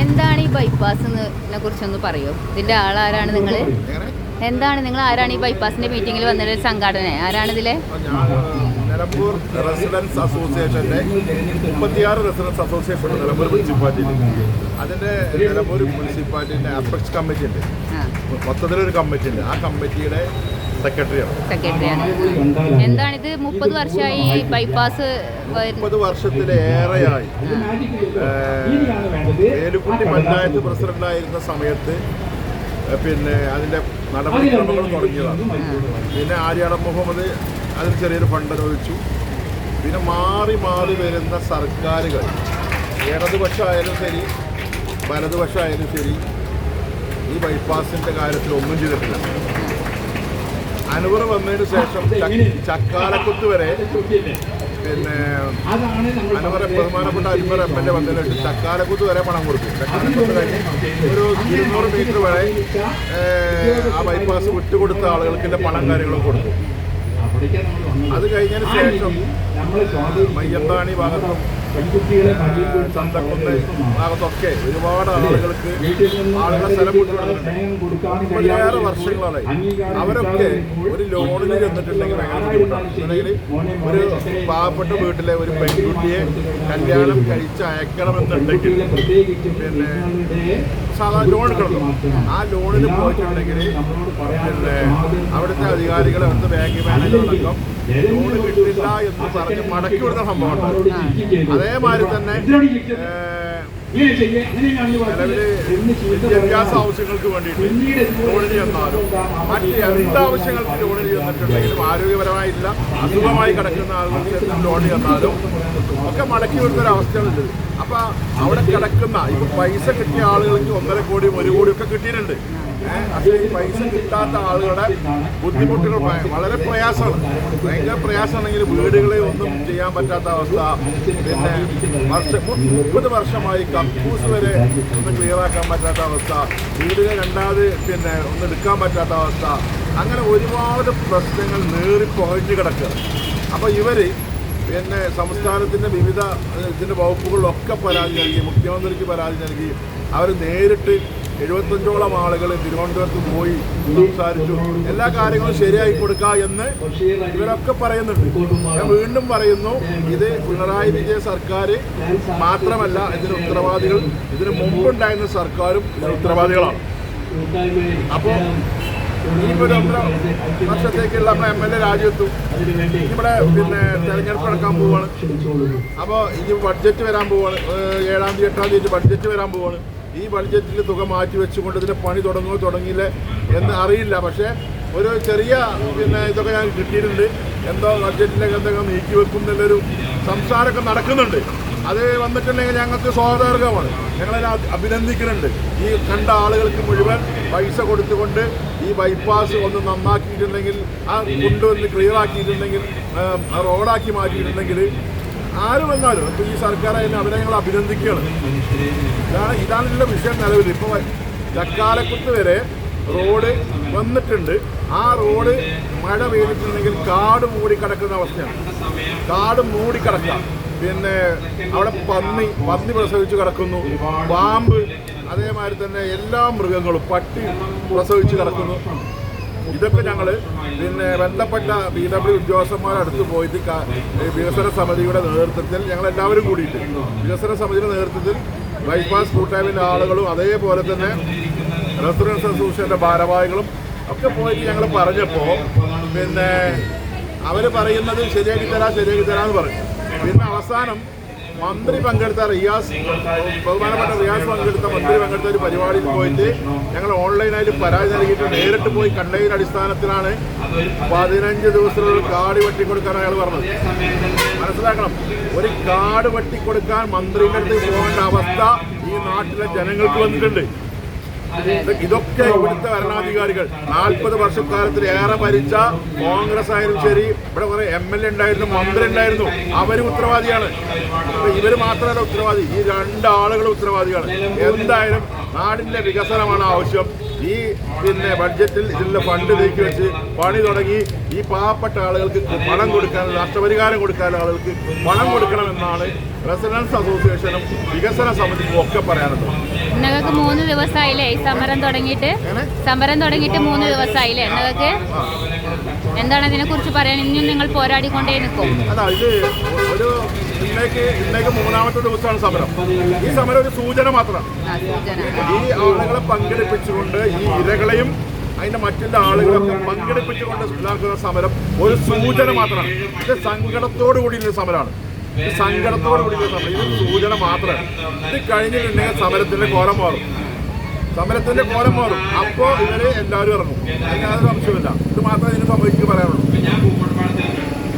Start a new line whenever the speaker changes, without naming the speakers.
എന്താണ് ഈ ബൈപ്പാസിനെ കുറിച്ചൊന്ന് പറയോ? ഇതിന്റെ ആളാരാണ് നിങ്ങൾ? എന്താണ് നിങ്ങൾ ആരാണ് ഈ ബൈപ്പാസിന്റെ മീറ്റിംഗിൽ വന്നൊരു സംഘടന? ആരാണ് ഇതിലെ?
നിലമ്പൂർ റെസിഡൻസ് അസോസിയേഷന്റെ 36 റെസിഡൻസ് അസോസിയേഷൻ നിലമ്പൂർ മുനിസിപ്പാലിറ്റി. അതിന്റെ നിലമ്പൂർ മുനിസിപ്പാലിറ്റിന്റെ അപെക്സ് കമ്മിറ്റി ഉണ്ട്, മൊത്തത്തിലൊരു കമ്മിറ്റി ഉണ്ട്. ആ കമ്മിറ്റിയുടെ സെക്രട്ടറിയാണ്.
എന്താണിത്? 30 വർഷമായി ബൈപ്പാസ്.
30 വർഷത്തിലേറെയായി. വേലുക്കുട്ടി പഞ്ചായത്ത് പ്രസിഡന്റായിരുന്ന സമയത്ത് പിന്നെ അതിൻ്റെ നടപടിക്രമങ്ങൾ തുടങ്ങിയതാണ്. പിന്നെ ആര്യാടൻ മുഹമ്മദ് അതിന് ചെറിയൊരു ഫണ്ട് അനുവദിച്ചു. പിന്നെ മാറി മാറി വരുന്ന സർക്കാരുകൾ, ഇടതുപക്ഷമായാലും ശരി വലതുപക്ഷമായാലും ശരി, ഈ ബൈപ്പാസിൻ്റെ കാര്യത്തിൽ ഒന്നും ചെയ്തിട്ടില്ല. അൻവർ വന്നതിന് ശേഷം ചക്കാലക്കുത്ത് വരെ പിന്നെ അൻവർ ബഹുമാനപ്പെട്ട അൻവർ MLA വന്നതിന് ശേഷം ചക്കാലക്കുത്ത് വരെ പണം കൊടുത്തു. ചക്കാലക്കുത്ത് കഴിഞ്ഞ് ഒരു 200 മീറ്റർ വരെ ആ ബൈപ്പാസ് വിട്ടുകൊടുത്ത ആളുകൾക്ക് പണം കാര്യങ്ങളും കൊടുത്തു. അത് കഴിഞ്ഞതിന് ശേഷം മയ്യന്താണി ഭാഗത്തും ചന്തക്കുന്ന് ഭാഗത്തൊക്കെ ഒരുപാട് ആളുകളെ സ്ഥലം വിട്ടുകൊടുക്കുന്നുണ്ട്. 10 വർഷങ്ങളായി. അവരൊക്കെ ഒരു ലോണിൽ ചെന്നിട്ടുണ്ടെങ്കിൽ അല്ലെങ്കിൽ ഒരു പാവപ്പെട്ട വീട്ടിലെ ഒരു പെൺകുട്ടിയെ കല്യാണം കഴിച്ച് അയക്കണമെന്നുണ്ടെങ്കിൽ പിന്നെ സാധാരണ ലോൺ എടുക്കണം. ആ ലോണിന് പോയിട്ടുണ്ടെങ്കിൽ പിന്നെ അവിടുത്തെ അധികാരികൾ, അവിടുത്തെ ബാങ്ക് മാനേജറടക്കം ലോണ് കിട്ടില്ല എന്ന് പറഞ്ഞ് മടക്കി വിടുന്ന സംഭവം ഉണ്ട്. അതേമാതിരി തന്നെ നിലവിൽ വിദ്യാഭ്യാസ ആവശ്യങ്ങൾക്ക് വേണ്ടിയിട്ട് ലോണിന് ചെന്നാലും മറ്റ് എന്താവശ്യങ്ങൾക്ക് ലോണിന് ചെന്നിട്ടുണ്ടെങ്കിലും ആരോഗ്യപരമായില്ല അസുഖമായി കിടക്കുന്ന ആളുകൾക്ക് ലോണിന് ചെന്നാലും ഒക്കെ മടക്കി വിടുന്നൊരവസ്ഥയാണുള്ളത്. അപ്പം അവിടെ കിടക്കുന്ന ഇപ്പം പൈസ കിട്ടിയ ആളുകൾക്ക് 1.5 കോടി 1 കോടി ഒക്കെ കിട്ടിയിട്ടുണ്ട്. പക്ഷേ ഈ പൈസ കിട്ടാത്ത ആളുകളുടെ ബുദ്ധിമുട്ടുകൾ വളരെ പ്രയാസമാണ്. ഭയങ്കര പ്രയാസമാണെങ്കിൽ വീടുകളെ ഒന്നും ചെയ്യാൻ പറ്റാത്ത അവസ്ഥ. പിന്നെ 30 വർഷമായി കക്കൂസ് വരെ ഒന്ന് ക്ലിയറാക്കാൻ പറ്റാത്ത അവസ്ഥ, വീടുകൾ രണ്ടാമത് പിന്നെ ഒന്ന് എടുക്കാൻ പറ്റാത്ത അവസ്ഥ. അങ്ങനെ ഒരുപാട് പ്രശ്നങ്ങൾ നീറിപ്പൊഴിഞ്ഞു കിടക്കുക. അപ്പോൾ ഇവർ പിന്നെ സംസ്ഥാനത്തിൻ്റെ വിവിധ ഇതിൻ്റെ വകുപ്പുകളിലൊക്കെ പരാതി നൽകി, മുഖ്യമന്ത്രിക്ക് പരാതി നൽകി. അവർ നേരിട്ട് 75ഓളം ആളുകൾ തിരുവനന്തപുരത്ത് പോയി സംസാരിച്ചു. എല്ലാ കാര്യങ്ങളും ശരിയായി കൊടുക്കുക എന്ന് ഇവരൊക്കെ പറയുന്നുണ്ട്. ഞാൻ വീണ്ടും പറയുന്നു, ഇത് പിണറായി വിജയൻ സർക്കാർ മാത്രമല്ല ഇതിന് ഉത്തരവാദികൾ. ഇതിന് മുമ്പുണ്ടായിരുന്ന സർക്കാരും ഇതിന് ഉത്തരവാദികളാണ്. അപ്പോൾ ഇനിയിപ്പോൾ 1.5 വർഷത്തേക്കുള്ള MLA രാജിവെത്തു. ഇവിടെ പിന്നെ തെരഞ്ഞെടുപ്പ് നടക്കാൻ പോവുകയാണ്. അപ്പോൾ ഇനി ബഡ്ജറ്റ് വരാൻ പോവുകയാണ്. 7-ാം തീയതി 8-ാം തീയതി ബഡ്ജറ്റ് വരാൻ പോവുകയാണ്. ഈ ബഡ്ജറ്റിൽ തുക മാറ്റി വെച്ചുകൊണ്ട് ഇതിൻ്റെ പണി തുടങ്ങിയില്ല എന്ന് അറിയില്ല. പക്ഷേ ഒരു ചെറിയ പിന്നെ ഇതൊക്കെ ഞാൻ കിട്ടിയിട്ടുണ്ട്. എന്തോ ബഡ്ജറ്റിലേക്ക് എന്തെങ്കിലും നീക്കി വെക്കും എന്നുള്ളൊരു സംസാരമൊക്കെ നടക്കുന്നുണ്ട്. അത് വന്നിട്ടുണ്ടെങ്കിൽ ഞങ്ങൾക്ക് സ്വാഗതാർഹമാണ്. ഞങ്ങളതിനെ അഭിനന്ദിക്കുന്നുണ്ട്. ഈ കണ്ട ആളുകൾക്ക് മുഴുവൻ പൈസ കൊടുത്തുകൊണ്ട് ഈ ബൈപ്പാസ് ഒന്ന് നന്നാക്കിയിട്ടുണ്ടെങ്കിൽ, ആ കൊണ്ടുവന്ന് ക്ലിയർ ആക്കിയിട്ടുണ്ടെങ്കിൽ, റോഡാക്കി മാറ്റിയിട്ടുണ്ടെങ്കിൽ ആര് വന്നാലും ഇപ്പോൾ ഈ സർക്കാർ അവരെ ഞങ്ങൾ അഭിനന്ദിക്കുകയാണ്. ഇതാണുള്ള വിഷയം. നിലവിൽ ഇപ്പോൾ ചക്കാലക്കുത്ത് വരെ റോഡ് വന്നിട്ടുണ്ട്. ആ റോഡ് മഴ പെയ്തിട്ടുണ്ടെങ്കിൽ കാട് മൂടിക്കിടക്കുന്ന അവസ്ഥയാണ്. കാട് മൂടിക്കിടക്കാം. പിന്നെ അവിടെ പന്നി പ്രസവിച്ച് കിടക്കുന്നു, പാമ്പ്, അതേമാതിരി തന്നെ എല്ലാ മൃഗങ്ങളും, പട്ടി പ്രസവിച്ച് കിടക്കുന്നു. ഇതൊക്കെ ഞങ്ങൾ പിന്നെ ബന്ധപ്പെട്ട BW ഉദ്യോഗസ്ഥന്മാരടുത്ത് പോയിട്ട് വികസന സമിതിയുടെ നേതൃത്വത്തിൽ ഞങ്ങളെല്ലാവരും കൂടിയിട്ട് വികസന സമിതിയുടെ നേതൃത്വത്തിൽ ബൈപ്പാസ് കൂട്ടായ്മയുടെ ആളുകളും അതേപോലെ തന്നെ റെസിഡൻസ് അസോസിയേഷൻ്റെ ഭാരവാഹികളും ഒക്കെ പോയിട്ട് ഞങ്ങൾ പറഞ്ഞപ്പോൾ പിന്നെ അവർ പറയുന്നത് ശരിയാക്കി തരാമെന്ന് പറഞ്ഞു. പിന്നെ അവസാനം മന്ത്രി പങ്കെടുത്ത ബഹുമാനപ്പെട്ട റിയാസ് പങ്കെടുത്ത ഒരു പരിപാടിയിൽ പോയിട്ട് ഞങ്ങൾ ഓൺലൈനായിട്ട് പരാതി നൽകിയിട്ട് നേരിട്ട് പോയി കണ്ടതിൻ്റെ അടിസ്ഥാനത്തിലാണ് 15 ദിവസത്തിനുള്ളിൽ കാട് വെട്ടിക്കൊടുക്കാൻ അയാൾ പറഞ്ഞത്. മനസ്സിലാക്കണം, ഒരു കാട് വെട്ടിക്കൊടുക്കാൻ മന്ത്രിയുടെ അടുത്ത് പോകേണ്ട അവസ്ഥ ഈ നാട്ടിലെ ജനങ്ങൾക്ക് വന്നിട്ടുണ്ട്. ഇതൊക്കെ ഇവിടുത്തെ ഭരണാധികാരികൾ 40 വർഷക്കാലത്തിലേറെ ഭരിച്ച കോൺഗ്രസ് ആയാലും ശരി, ഇവിടെ കുറെ MLA ഉണ്ടായിരുന്നു, മന്ത്രി ഉണ്ടായിരുന്നു, അവരും ഉത്തരവാദിയാണ്. ഇവർ മാത്രമല്ല ഉത്തരവാദി, ഈ 2 ആളുകളും ഉത്തരവാദിയാണ്. എന്തായാലും നാടിന്റെ വികസനമാണ് ആവശ്യം. ഈ ബഡ്ജറ്റിൽ ഇതിലുള്ള ഫണ്ട് നീക്കി വെച്ച് പണി തുടങ്ങി ഈ പാവപ്പെട്ട ആളുകൾക്ക് പണം കൊടുക്കാൻ, നഷ്ടപരിഹാരം കൊടുക്കാൻ ആളുകൾക്ക് പണം കൊടുക്കണമെന്നാണ് റെസിഡൻസ് അസോസിയേഷനും വികസന സമിതിക്കും ഒക്കെ പറയാനുള്ളത്.
നിങ്ങൾക്ക് 3 ദിവസമായില്ലേ ഈ സമരം തുടങ്ങിയിട്ട്? 3 ദിവസമായില്ലേ നിങ്ങൾക്ക്? എന്താണ് അതിനെ കുറിച്ച് പറയാൻ? ഇനിയും നിങ്ങൾ പോരാടിക്കൊണ്ടേ നിൽക്കും?
അതാ ഇത് ഒരു ഇന്നേക്ക് 3ാമത്തെ ദിവസമാണ് സമരം. ഈ സമരം ഒരു സൂചന മാത്രമാണ്. ഈ ആളുകളെ പങ്കെടുപ്പിച്ചുകൊണ്ട് ഈ ഇരകളെയും അതിന്റെ മറ്റുള്ള ആളുകളൊക്കെ പങ്കെടുപ്പിച്ചുകൊണ്ട് ഉണ്ടാക്കുന്ന സമരം ഒരു സൂചന മാത്രമാണ്. ഇത് സങ്കടത്തോടു കൂടിയുള്ള സമരമാണ്. ഇത് സങ്കടത്തോടു കൂടിയുള്ള സമരം. ഇത് സൂചന മാത്രമാണ്. ഇത് കഴിഞ്ഞിട്ടുണ്ടെങ്കിൽ സമരത്തിന്റെ കോലം മാറും. അപ്പോൾ ഇവര് എല്ലാവരും ഇറങ്ങും. അതിന് യാതൊരു സംശയമില്ല. ഇത് മാത്രമേ ഇതിന് സംബന്ധിച്ച് പറയാനുള്ളൂ.